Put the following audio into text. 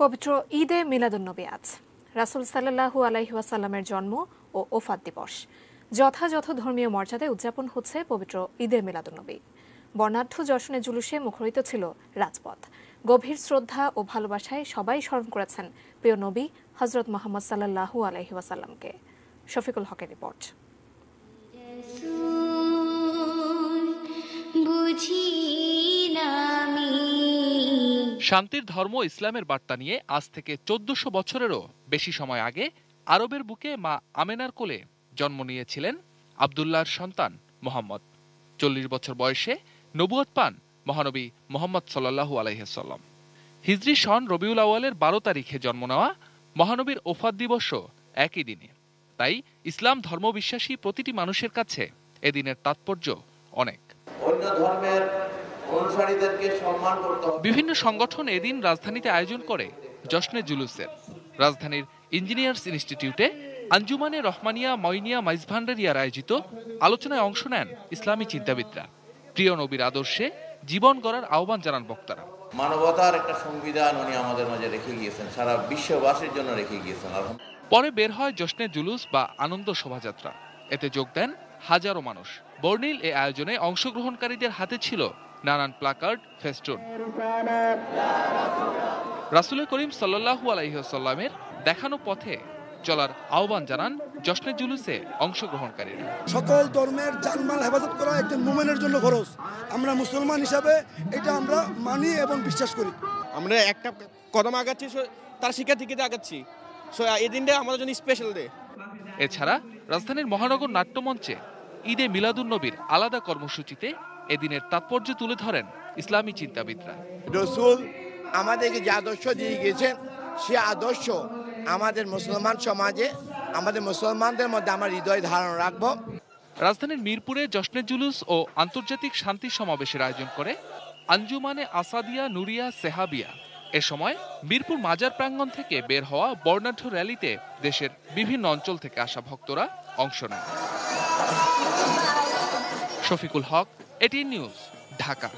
পবিত্র ঈদে মিলাদুন্নবী আজ রাসূল সাল্লাল্লাহু আলাইহি ওয়াসাল্লামের জন্ম ও ওফাত দিবস যথাযথ ধর্মীয় মর্যাদায় উদযাপন হচ্ছে পবিত্র ঈদে মিলাদুন্নবী। বর্ণাঢ্য জশনে জুলুসে মুখরিত ছিল রাজপথ। গভীর শ্রদ্ধা ও ভালোবাসায় সবাই স্মরণ করেছেন প্রিয় নবী হযরত মুহাম্মদ সাল্লাল্লাহু আলাইহি ওয়াসাল্লামকে। শফিকুল হকের রিপোর্ট। শান্তির ধর্ম ইসলামের বার্তা নিয়ে আজ থেকে ১৪০০ বছরেরও বেশি সময় আগে আরবের বুকে মা আমেনার কোলে জন্ম নিয়েছিলেন আব্দুল্লাহর সন্তান মোহাম্মদ। ৪০ বছর বয়সে নবুয়ত পান মহানবী মোহাম্মদ সাল্লাল্লাহু আলাইহি ওয়াসাল্লাম। হিজরি সন রবিউল আউয়ালের ১২ তারিখে জন্ম নেওয়া মহানবীর ওফাত দিবসও একই দিনে। তাই ইসলাম ধর্মবিশ্বাসী প্রতিটি মানুষের কাছে এদিনের তাৎপর্য অনেক। অন্য ধর্মের অনুসারীদেরকে সম্মান করতে হবে। বিভিন্ন সংগঠন এদিন রাজধানীতে আয়োজন করে জশ্নে জুলুসের। রাজধানীর ইঞ্জিনিয়ার্স ইনস্টিটিউটে আঞ্জুমানে রহমানিয়া মইনিয়া মাইজভান্ডারিয়ার আয়োজিত আলোচনায় অংশ নেন ইসলামী চিন্তাবিদরা। প্রিয় নবীর আদর্শে জীবন গড়ার আহ্বান জানান বক্তারা। মানবতার একটা সংবিধান উনি আমাদের মাঝে রেখে গিয়েছেন, সারা বিশ্ববাসীর জন্য রেখে গিয়েছেন। পরে বের হয় জশ্নে জুলুস বা আনন্দ শোভাযাত্রা। এতে যোগ দেন হাজারো মানুষ। বর্ণিল এ আয়োজনে অংশগ্রহণকারীদের হাতে ছিল নানান প্লাকার্ড, ফেস্টুন। রাসূল করিম সাল্লাল্লাহু আলাইহি ওয়াসাল্লামের দেখানো পথে চলার আহ্বান জানান জশ্নে জুলুসে অংশগ্রহণকারীরা। সকল ধর্মের জানমাল হেফাজত করা একজন মুমিনের জন্য ফরজ। আমরা মুসলমান হিসাবে এটা আমরা মানি এবং বিশ্বাস করি। আমরা একটা কদম আগাচ্ছি, তার শিক্ষা থেকে আগাচ্ছি। এই দিনটা আমাদের জন্য স্পেশাল ডে। এছাড়া রাজধানীর মহানগর নাট্যমঞ্চে ঈদে মিলাদুন্নবীর আলাদা কর্মসূচিতে এদিনের তাৎপর্য তুলে ধরেন ইসলামী চিন্তাবিদরা। রাসূল আমাদেরকে যে আদর্শ দিয়ে গিয়েছেন, সে আদর্শ আমাদের মুসলমান সমাজে, আমাদের মুসলমানদের মধ্যে আমরা হৃদয় ধারণ রাখবো। রাজধানীর মিরপুরে জশ্নে জুলুস ও আন্তর্জাতিক শান্তি সমাবেশের আয়োজন করে আঞ্জুমানে আসাদিয়া নুরিয়া সেহাবিয়া। এ সময় মিরপুর মাজার প্রাঙ্গণ থেকে বের হওয়া বর্ণাঢ্য র্যালিতে দেশের বিভিন্ন অঞ্চল থেকে আসা ভক্তরা অংশ নেন। শফিকুল হক, এটিএন নিউজ, ঢাকা।